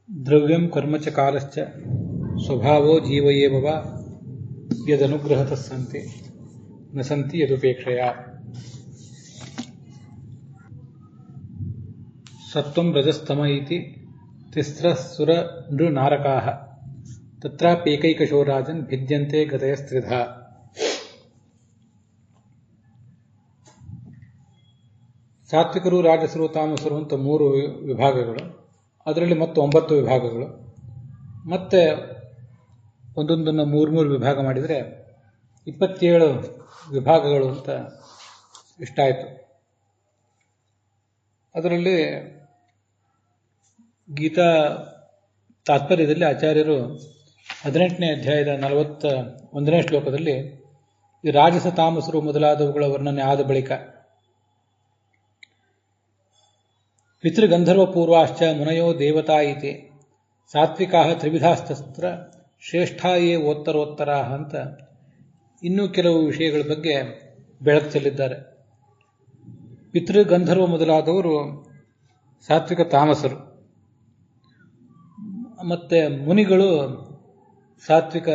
ದ್ರವ್ಯಂ ಕರ್ಮ ಚ ಕಾಲಶ್ಚ ಸ್ವಭಾವೋ ಜೀವ ಏವ ವಾ ಯದನುಗ್ರಹತಃ ಸಂತಿ ನ ಸಂತಿ ಯದುಪೇಕ್ಷೆಯ. ಸತ್ವಂ ರಜಸ್ತಮ ಇತಿ ತಿಸ್ರಃ ಸುರ ನೃ ನಾರಕಾಃ ತತ್ರಾಪ್ಯೇಕೈಕಶೋ ರಾಜನ್ ಭಿದ್ಯಂತೆ ಗತಯಸ್ತ್ರಿಧಾ. ಸಾತ್ವಿಕರು, ರಾಜಸರು, ತಾಮಸರು ಅಂತ 3 ವಿಭಾಗಗಳು, ಅದರಲ್ಲಿ ಮತ್ತು 9 ವಿಭಾಗಗಳು, ಮತ್ತೆ ಒಂದೊಂದನ್ನು 3 ವಿಭಾಗ ಮಾಡಿದರೆ 27 ವಿಭಾಗಗಳು ಅಂತ ಇಷ್ಟಾಯಿತು. ಅದರಲ್ಲಿ ಗೀತಾ ತಾತ್ಪರ್ಯದಲ್ಲಿ ಆಚಾರ್ಯರು 18ನೇ ಅಧ್ಯಾಯದ 41ನೇ ಶ್ಲೋಕದಲ್ಲಿ ಈ ರಾಜಸ ತಾಮಸರು ಮೊದಲಾದವುಗಳ ವರ್ಣನೆ ಆದ ಬಳಿಕ ಪಿತೃಗಂಧರ್ವ ಪೂರ್ವಾಶ್ಚ ಮುನಯೋ ದೇವತಾ ಇತಿ ಸಾತ್ವಿಕಾಃ ತ್ರಿವಿಧಾಸ್ತಸ್ತ್ರ ಶ್ರೇಷ್ಠಾ ಯೇ ಓತ್ತರೋತ್ತರಾಃ ಅಂತ ಇನ್ನೂ ಕೆಲವು ವಿಷಯಗಳ ಬಗ್ಗೆ ಬೆಳಕು ಚೆಲ್ಲಿದ್ದಾರೆ. ಪಿತೃಗಂಧರ್ವ ಮೊದಲಾದವರು ಸಾತ್ವಿಕ ತಾಮಸರು, ಮತ್ತೆ ಮುನಿಗಳು ಸಾತ್ವಿಕ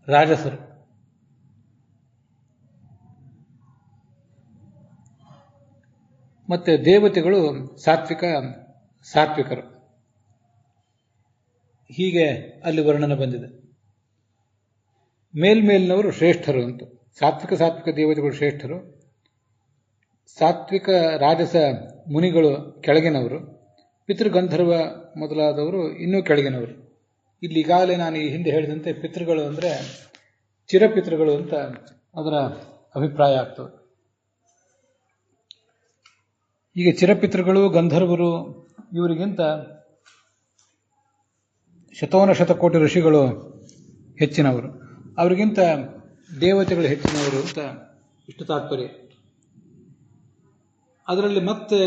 ರಾಜಸರು, ಮತ್ತೆ ದೇವತೆಗಳು ಸಾತ್ವಿಕರು. ಹೀಗೆ ಅಲ್ಲಿ ವರ್ಣನೆ ಬಂದಿದೆ. ಮೇಲ್ಮೇಲಿನವರು ಶ್ರೇಷ್ಠರು ಅಂತ. ಸಾತ್ವಿಕ ದೇವತೆಗಳು ಶ್ರೇಷ್ಠರು, ಸಾತ್ವಿಕ ರಾಜಸ ಮುನಿಗಳು ಕೆಳಗಿನವರು, ಪಿತೃಗಂಧರ್ವ ಮೊದಲಾದವರು ಇನ್ನೂ ಕೆಳಗಿನವರು. ಇಲ್ಲಿ ಈಗಾಗಲೇ ನಾನು ಈ ಹಿಂದೆ ಹೇಳಿದಂತೆ ಪಿತೃಗಳು ಅಂದರೆ ಚಿರಪಿತೃಗಳು ಅಂತ ಅದರ ಅಭಿಪ್ರಾಯ ಆಗ್ತದೆ. ಈಗ ಚಿರಪಿತೃಗಳು, ಗಂಧರ್ವರು ಇವರಿಗಿಂತ ಶತಕೋಟಿ ಋಷಿಗಳು ಹೆಚ್ಚಿನವರು, ಅವರಿಗಿಂತ ದೇವತೆಗಳು ಹೆಚ್ಚಿನವರು ಅಂತ ಇಷ್ಟು ತಾತ್ಪರ್ಯ. ಅದರಲ್ಲಿ ಮತ್ತೆ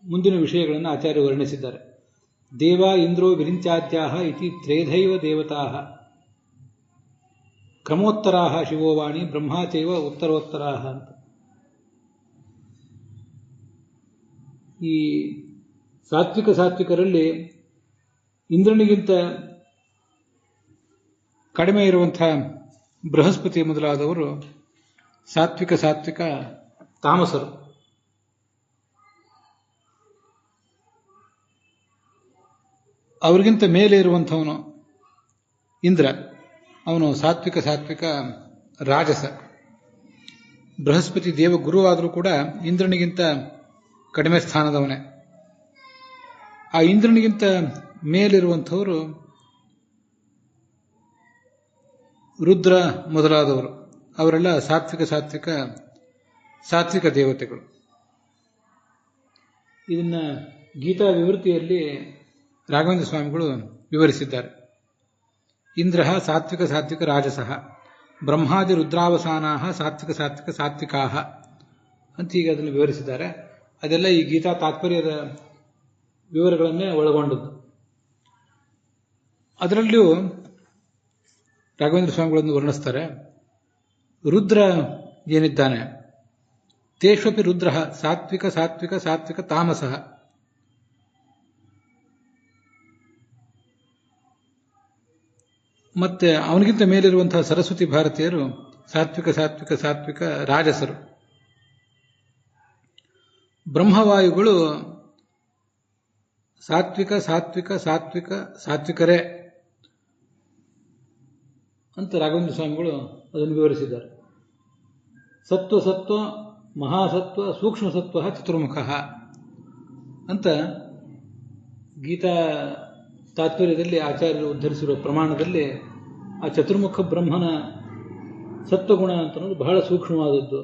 ಮುಂದಿನ ವಿಷಯಗಳನ್ನು ಆಚಾರ್ಯರು ವರ್ಣಿಸಿದ್ದಾರೆ. ದೇವ ಇಂದ್ರೋ ವಿರಿಂಚಾದ್ಯಾಹ ಇತಿ ತ್ರೇಧೈವ ದೇವತಾಃ ಕ್ರಮೋತ್ತರಾಃ ಶಿವೋವಾಣಿ ಬ್ರಹ್ಮಾಚೈವ ಉತ್ತರೋತ್ತರಾಃ ಅಂತ. ಈ ಸಾತ್ವಿಕರಲ್ಲಿ ಇಂದ್ರನಿಗಿಂತ ಕಡಿಮೆ ಇರುವಂತಹ ಬೃಹಸ್ಪತಿ ಮೊದಲಾದವರು ಸಾತ್ವಿಕ ತಾಮಸರು. ಅವರಿಗಿಂತ ಮೇಲೆ ಇರುವಂಥವನು ಇಂದ್ರ, ಅವನು ಸಾತ್ವಿಕ ರಾಜಸ. ಬೃಹಸ್ಪತಿ ದೇವ ಗುರುವಾದರೂ ಕೂಡ ಇಂದ್ರನಿಗಿಂತ ಕಡಿಮೆ ಸ್ಥಾನದವನೇ. ಆ ಇಂದ್ರನಿಗಿಂತ ಮೇಲಿರುವಂಥವರು ರುದ್ರ ಮೊದಲಾದವರು, ಅವರೆಲ್ಲ ಸಾತ್ವಿಕ ದೇವತೆಗಳು. ಇದನ್ನ ಗೀತಾ ವಿವೃತ್ತಿಯಲ್ಲಿ ರಾಘವೇಂದ್ರ ಸ್ವಾಮಿಗಳು ವಿವರಿಸಿದ್ದಾರೆ. ಇಂದ್ರ ಸಾತ್ವಿಕ ರಾಜಸಃ ಬ್ರಹ್ಮಾದಿ ರುದ್ರಾವಸಾನಾಃ ಸಾತ್ವಿಕಾಃ ಅಂತ ಈಗ ಅದನ್ನು ವಿವರಿಸಿದ್ದಾರೆ. ಅದೆಲ್ಲ ಈ ಗೀತಾ ತಾತ್ಪರ್ಯದ ವಿವರಗಳನ್ನೇ ಒಳಗೊಂಡದ್ದು. ಅದರಲ್ಲಿಯೂ ರಾಘವೇಂದ್ರ ಸ್ವಾಮಿಗಳನ್ನು ವರ್ಣಿಸ್ತಾರೆ. ರುದ್ರ ಏನಿದ್ದಾನೆ, ತೇಷ್ವಪಿ ರುದ್ರ ಸಾತ್ವಿಕ ತಾಮಸಃ. ಮತ್ತೆ ಅವನಿಗಿಂತ ಮೇಲಿರುವಂತಹ ಸರಸ್ವತಿ ಭಾರತೀಯರು ಸಾತ್ವಿಕ ರಾಜಸರು. ಬ್ರಹ್ಮವಾಯುಗಳು ಸಾತ್ವಿಕರೇ ಅಂತ ರಾಘವೇಂದ್ರ ಸ್ವಾಮಿಗಳು ಅದನ್ನು ವಿವರಿಸಿದ್ದಾರೆ. ಸತ್ವ ಮಹಾಸತ್ವ ಸೂಕ್ಷ್ಮ ಸತ್ವ ಚತುರ್ಮುಖ ಅಂತ ಗೀತಾ ತಾತ್ಪರ್ಯದಲ್ಲಿ ಆಚಾರ್ಯರು ಉದ್ಧರಿಸಿರುವ ಪ್ರಮಾಣದಲ್ಲಿ ಆ ಚತುರ್ಮುಖ ಬ್ರಹ್ಮನ ಸತ್ವಗುಣ ಅಂತ ಅನ್ನೋದು ಬಹಳ ಸೂಕ್ಷ್ಮವಾದದ್ದು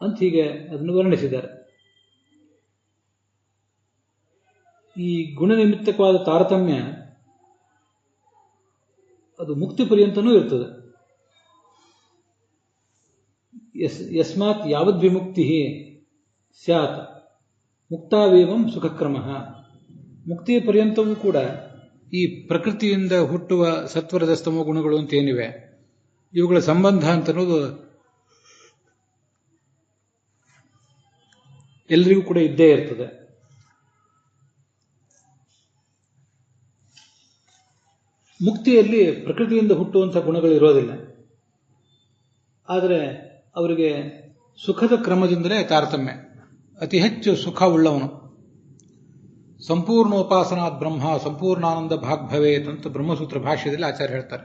ಅಂತ ಹೀಗೆ ಅದನ್ನು ವರ್ಣಿಸಿದ್ದಾರೆ. ಈ ಗುಣನಿಮಿತ್ತಕವಾದ ತಾರತಮ್ಯ ಅದು ಮುಕ್ತಿ ಪರ್ಯಂತನೂ ಇರ್ತದೆ. ಯಸ್ಮಾತ್ ಯಾವದ್ವಿಮುಕ್ತಿ ಸ್ಯಾತ್ ಮುಕ್ತಾವೇವಂ ಸುಖಕ್ರಮಃ. ಮುಕ್ತಿಯ ಪರ್ಯಂತವೂ ಕೂಡ ಈ ಪ್ರಕೃತಿಯಿಂದ ಹುಟ್ಟುವ ಸತ್ವರಜಸ್ತಮೋ ಗುಣಗಳು ಅಂತ ಏನಿವೆ, ಇವುಗಳ ಸಂಬಂಧ ಅಂತ ಅನ್ನೋದು ಎಲ್ಲರಿಗೂ ಕೂಡ ಇದ್ದೇ ಇರ್ತದೆ. ಮುಕ್ತಿಯಲ್ಲಿ ಪ್ರಕೃತಿಯಿಂದ ಹುಟ್ಟುವಂಥ ಗುಣಗಳು ಇರೋದಿಲ್ಲ. ಆದರೆ ಅವರಿಗೆ ಸುಖದ ಕ್ರಮದಿಂದಲೇ ತಾರತಮ್ಯ. ಅತಿ ಹೆಚ್ಚು ಸುಖ ಉಳ್ಳವನು ಸಂಪೂರ್ಣೋಪಾಸನಾತ್ ಬ್ರಹ್ಮ ಸಂಪೂರ್ಣಾನಂದ ಭಾಗ್ಭವೇತ್ ಅಂತ ಬ್ರಹ್ಮಸೂತ್ರ ಭಾಷ್ಯದಲ್ಲಿ ಆಚಾರ್ಯ ಹೇಳ್ತಾರೆ.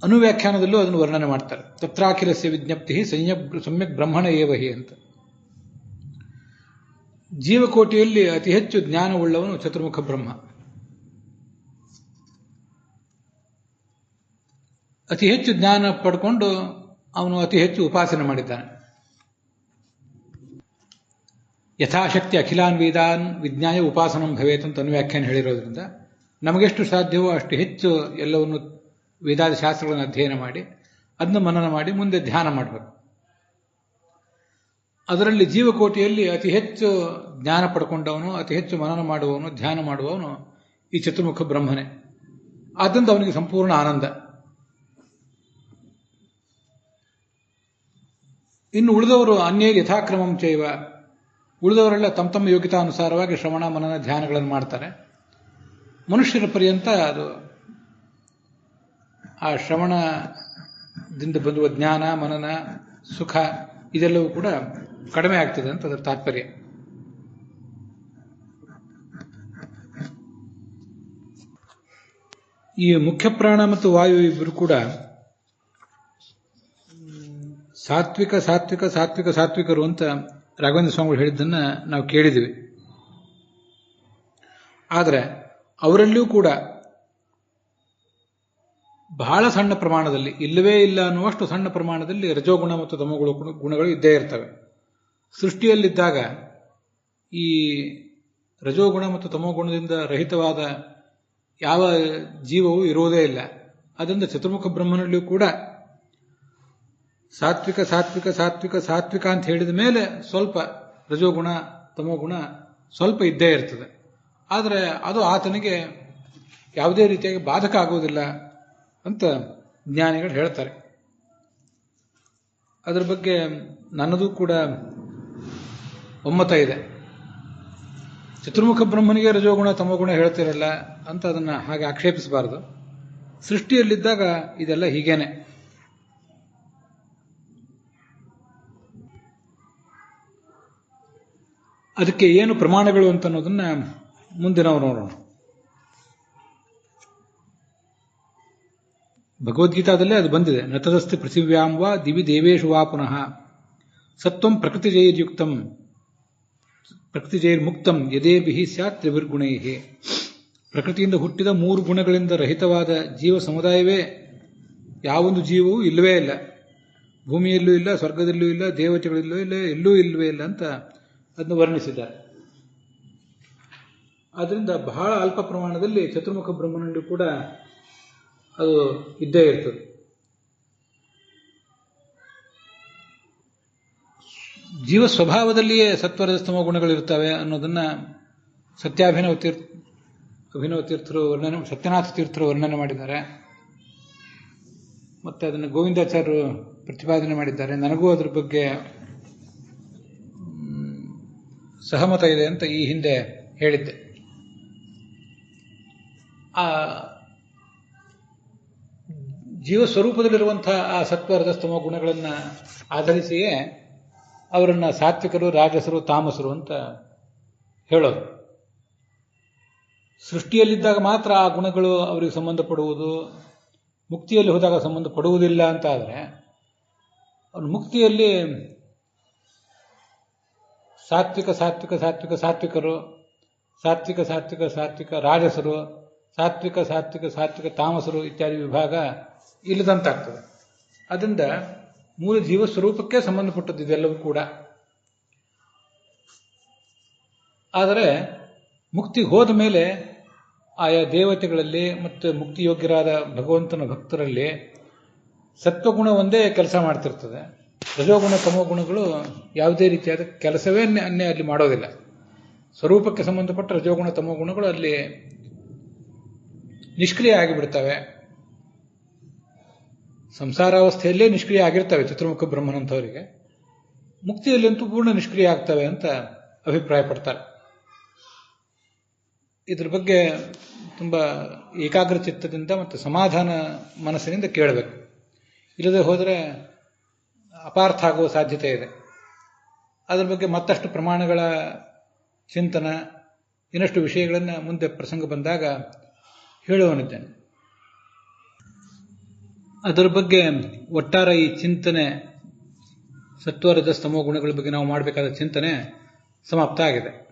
ಅನುವ್ಯಾಖ್ಯಾನದಲ್ಲೂ ಅದನ್ನು ವರ್ಣನೆ ಮಾಡ್ತಾರೆ. ತತ್ರಾಖಿಲಸ್ಯ ವಿಜ್ಞಪ್ತಿ ಸಮ್ಯಕ್ ಬ್ರಹ್ಮಣ ಏವಹಿ ಅಂತ. ಜೀವಕೋಟಿಯಲ್ಲಿ ಅತಿ ಹೆಚ್ಚು ಜ್ಞಾನವುಳ್ಳವನು ಚತುರ್ಮುಖ ಬ್ರಹ್ಮ. ಅತಿ ಹೆಚ್ಚು ಜ್ಞಾನ ಪಡ್ಕೊಂಡು ಅವನು ಅತಿ ಹೆಚ್ಚು ಉಪಾಸನೆ ಮಾಡಿದ್ದಾನೆ. ಯಥಾಶಕ್ತಿ ಅಖಿಲಾನ್ ವೇದಾನ್ ವಿಜ್ಞಾಯ ಉಪಾಸನಂ ಭವೇತ್ ಅಂತ ಅನುವ್ಯಾಖ್ಯಾನ ಹೇಳಿರೋದ್ರಿಂದ ನಮಗೆಷ್ಟು ಸಾಧ್ಯವೋ ಅಷ್ಟು ಹೆಚ್ಚು ಎಲ್ಲವನ್ನು ವೇದಾದಿ ಶಾಸ್ತ್ರಗಳನ್ನು ಅಧ್ಯಯನ ಮಾಡಿ ಅದನ್ನು ಮನನ ಮಾಡಿ ಮುಂದೆ ಧ್ಯಾನ ಮಾಡಬೇಕು. ಅದರಲ್ಲಿ ಜೀವಕೋಟಿಯಲ್ಲಿ ಅತಿ ಹೆಚ್ಚು ಜ್ಞಾನ ಪಡ್ಕೊಂಡವನು, ಅತಿ ಹೆಚ್ಚು ಮನನ ಮಾಡುವವನು, ಧ್ಯಾನ ಮಾಡುವವನು ಈ ಚತುರ್ಮುಖ ಬ್ರಹ್ಮನೇ. ಆದ್ದರಿಂದ ಅವನಿಗೆ ಸಂಪೂರ್ಣ ಆನಂದ. ಇನ್ನು ಉಳಿದವರು ಅನ್ಯೇರ್ ಯಥಾಕ್ರಮಂ ಚೈವ, ಉಳಿದವರೆಲ್ಲ ತಮ್ಮ ತಮ್ಮ ಯೋಗ್ಯತಾನುಸಾರವಾಗಿ ಶ್ರವಣ ಮನನ ಧ್ಯಾನಗಳನ್ನು ಮಾಡ್ತಾರೆ. ಮನುಷ್ಯರ ಪರ್ಯಂತ ಅದು ಆ ಶ್ರವಣದಿಂದ ಬಂದುವ ಜ್ಞಾನ ಮನನ ಸುಖ ಇದೆಲ್ಲವೂ ಕೂಡ ಕಡಿಮೆ ಆಗ್ತದೆ ಅಂತ ಅದರ ತಾತ್ಪರ್ಯ. ಈ ಮುಖ್ಯ ಪ್ರಾಣ ಮತ್ತು ವಾಯು ಇಬ್ಬರು ಕೂಡ ಸಾತ್ವಿಕ ಸಾತ್ವಿಕ ಸಾತ್ವಿಕ ಸಾತ್ವಿಕರು ಅಂತ ರಾಘವೇಂದ್ರ ಸ್ವಾಮಿಗಳು ಹೇಳಿದ್ದನ್ನು ನಾವು ಕೇಳಿದ್ದೀವಿ. ಆದರೆ ಅವರಲ್ಲಿಯೂ ಕೂಡ ಬಹಳ ಸಣ್ಣ ಪ್ರಮಾಣದಲ್ಲಿ, ಇಲ್ಲವೇ ಇಲ್ಲ ಅನ್ನುವಷ್ಟು ಸಣ್ಣ ಪ್ರಮಾಣದಲ್ಲಿ ರಜೋಗುಣ ಮತ್ತು ಗುಣಗಳು ಇದ್ದೇ ಇರ್ತವೆ. ಸೃಷ್ಟಿಯಲ್ಲಿದ್ದಾಗ ಈ ರಜೋಗುಣ ಮತ್ತು ತಮೋಗುಣದಿಂದ ರಹಿತವಾದ ಯಾವ ಜೀವವೂ ಇರುವುದೇ ಇಲ್ಲ. ಅದರಿಂದ ಚತುರ್ಮುಖ ಬ್ರಹ್ಮನಲ್ಲಿಯೂ ಕೂಡ ಸಾತ್ವಿಕ ಸಾತ್ವಿಕ ಸಾತ್ವಿಕ ಸಾತ್ವಿಕ ಅಂತ ಹೇಳಿದ ಮೇಲೆ ಸ್ವಲ್ಪ ರಜೋಗುಣ ತಮೋಗುಣ ಸ್ವಲ್ಪ ಇದ್ದೇ ಇರ್ತದೆ. ಆದರೆ ಅದು ಆತನಿಗೆ ಯಾವುದೇ ರೀತಿಯಾಗಿ ಬಾಧಕ ಆಗುವುದಿಲ್ಲ ಅಂತ ಜ್ಞಾನಿಗಳು ಹೇಳ್ತಾರೆ. ಅದರ ಬಗ್ಗೆ ನನ್ನದು ಕೂಡ ಒಮ್ಮತ ಇದೆ. ಚತುರ್ಮುಖ ಬ್ರಹ್ಮನಿಗೆ ರಜೋಗುಣ ತಮೋಗುಣ ಹೇಳ್ತಿರಲ್ಲ ಅಂತ ಅದನ್ನು ಹಾಗೆ ಆಕ್ಷೇಪಿಸಬಾರದು. ಸೃಷ್ಟಿಯಲ್ಲಿದ್ದಾಗ ಇದೆಲ್ಲ ಹೀಗೇನೆ. ಅದಕ್ಕೆ ಏನು ಪ್ರಮಾಣಗಳು ಅಂತ ಅನ್ನೋದನ್ನ ಮುಂದೆ ನಾವು ನೋಡೋಣ. ಭಗವದ್ಗೀತಾದಲ್ಲೇ ಅದು ಬಂದಿದೆ. ನತದಸ್ತಿ ಪೃಥಿವ್ಯಾಂ ವಾ ದಿವಿ ದೇವೇಶು ವಾ ಪುನಃ ಸತ್ವಂ ಪ್ರಕೃತಿಜೈರ್ಯುಕ್ತಂ ಪ್ರಕೃತಿಜೈರ್ಮುಕ್ತಂ ಯದೇಭಿಃ ಸ್ಯಾತ್ ತ್ರಿವಿರ್ಗುಣೈಃ. ಪ್ರಕೃತಿಯಿಂದ ಹುಟ್ಟಿದ 3 ಗುಣಗಳಿಂದ ರಹಿತವಾದ ಜೀವ ಸಮುದಾಯವೇ ಯಾವೊಂದು ಜೀವವೂ ಇಲ್ಲವೇ ಇಲ್ಲ. ಭೂಮಿಯಲ್ಲೂ ಇಲ್ಲ, ಸ್ವರ್ಗದಲ್ಲೂ ಇಲ್ಲ, ದೇವತೆಗಳಲ್ಲೂ ಇಲ್ಲ, ಎಲ್ಲೂ ಇಲ್ಲವೇ ಇಲ್ಲ ಅಂತ ಅದನ್ನು ವರ್ಣಿಸಿದ್ದಾರೆ. ಆದ್ದರಿಂದ ಬಹಳ ಅಲ್ಪ ಪ್ರಮಾಣದಲ್ಲಿ ಚತುರ್ಮುಖ ಬ್ರಹ್ಮನಲ್ಲಿ ಕೂಡ ಅದು ಇದ್ದೇ ಇರ್ತದೆ. ಜೀವ ಸ್ವಭಾವದಲ್ಲಿಯೇ ಸತ್ವರಜಸ್ತಮ ಗುಣಗಳಿರ್ತವೆ ಅನ್ನೋದನ್ನ ಅಭಿನವ ತೀರ್ಥರು ವರ್ಣನೆ, ಸತ್ಯನಾಥ ತೀರ್ಥರು ವರ್ಣನೆ ಮಾಡಿದ್ದಾರೆ. ಮತ್ತೆ ಅದನ್ನು ಗೋವಿಂದಾಚಾರ್ಯರು ಪ್ರತಿಪಾದನೆ ಮಾಡಿದ್ದಾರೆ. ನನಗೂ ಅದರ ಬಗ್ಗೆ ಸಹಮತ ಇದೆ ಅಂತ ಈ ಹಿಂದೆ ಹೇಳಿದ್ದೆ. ಆ ಜೀವ ಸ್ವರೂಪದಲ್ಲಿರುವಂತಹ ಆ ಸತ್ವರಜಸ್ತಮ ಗುಣಗಳನ್ನು ಆಧರಿಸಿಯೇ ಅವರನ್ನು ಸಾತ್ವಿಕರು, ರಾಜಸರು, ತಾಮಸರು ಅಂತ ಹೇಳೋದು. ಸೃಷ್ಟಿಯಲ್ಲಿದ್ದಾಗ ಮಾತ್ರ ಆ ಗುಣಗಳು ಅವರಿಗೆ ಸಂಬಂಧಪಡುವುದು, ಮುಕ್ತಿಯಲ್ಲಿ ಹೋದಾಗ ಸಂಬಂಧಪಡುವುದಿಲ್ಲ ಅಂತ ಆದರೆ, ಅವನು ಮುಕ್ತಿಯಲ್ಲಿ ಸಾತ್ವಿಕ ಸಾತ್ವಿಕ ಸಾತ್ವಿಕ ಸಾತ್ವಿಕರು, ಸಾತ್ವಿಕ ಸಾತ್ವಿಕ ಸಾತ್ವಿಕ ರಾಜಸರು, ಸಾತ್ವಿಕ ಸಾತ್ವಿಕ ಸಾತ್ವಿಕ ತಾಮಸರು ಇತ್ಯಾದಿ ವಿಭಾಗ ಇಲ್ಲದಂತಾಗ್ತದೆ. ಅದರಿಂದ ಮೂಲ ಜೀವ ಸ್ವರೂಪಕ್ಕೆ ಸಂಬಂಧಪಟ್ಟದ್ದು ಇದೆಲ್ಲವೂ ಕೂಡ. ಆದರೆ ಮುಕ್ತಿಗೆ ಹೋದ ಮೇಲೆ ಆಯಾ ದೇವತೆಗಳಲ್ಲಿ ಮತ್ತು ಮುಕ್ತಿಯೋಗ್ಯರಾದ ಭಗವಂತನ ಭಕ್ತರಲ್ಲಿ ಸತ್ವಗುಣ ಒಂದೇ ಕೆಲಸ ಮಾಡ್ತಿರ್ತದೆ. ರಜೋಗುಣ ತಮೋಗುಣಗಳು ಯಾವುದೇ ರೀತಿಯಾದ ಕೆಲಸವೇ ಅಲ್ಲಿ ಮಾಡೋದಿಲ್ಲ. ಸ್ವರೂಪಕ್ಕೆ ಸಂಬಂಧಪಟ್ಟ ರಜೋಗುಣ ತಮೋಗುಣಗಳು ಅಲ್ಲಿ ನಿಷ್ಕ್ರಿಯ ಆಗಿಬಿಡ್ತವೆ. ಸಂಸಾರಾವಸ್ಥೆಯಲ್ಲೇ ನಿಷ್ಕ್ರಿಯ ಆಗಿರ್ತವೆ ಚತುರ್ಮುಖ ಬ್ರಹ್ಮನಂತವರಿಗೆ. ಮುಕ್ತಿಯಲ್ಲಂತೂ ಪೂರ್ಣ ನಿಷ್ಕ್ರಿಯ ಆಗ್ತವೆ ಅಂತ ಅಭಿಪ್ರಾಯ ಪಡ್ತಾರೆ. ಇದ್ರ ಬಗ್ಗೆ ತುಂಬ ಏಕಾಗ್ರ ಚಿತ್ತದಿಂದ ಮತ್ತು ಸಮಾಧಾನ ಮನಸ್ಸಿನಿಂದ ಕೇಳಬೇಕು. ಇಲ್ಲದೆ ಹೋದರೆ ಅಪಾರ್ಥ ಆಗುವ ಸಾಧ್ಯತೆ ಇದೆ. ಅದರ ಬಗ್ಗೆ ಮತ್ತಷ್ಟು ಪ್ರಮಾಣಗಳ ಚಿಂತನ, ಇನ್ನಷ್ಟು ವಿಷಯಗಳನ್ನು ಮುಂದೆ ಪ್ರಸಂಗ ಬಂದಾಗ ಹೇಳುವನಿದ್ದೇನೆ. ಅದರ ಬಗ್ಗೆ ಒಟ್ಟಾರೆ ಈ ಚಿಂತನೆ, ಸತ್ವ ರಜಸ್ತಮೋ ಗುಣಗಳ ಬಗ್ಗೆ ನಾವು ಮಾಡಬೇಕಾದ ಚಿಂತನೆ ಸಮಾಪ್ತ ಆಗಿದೆ.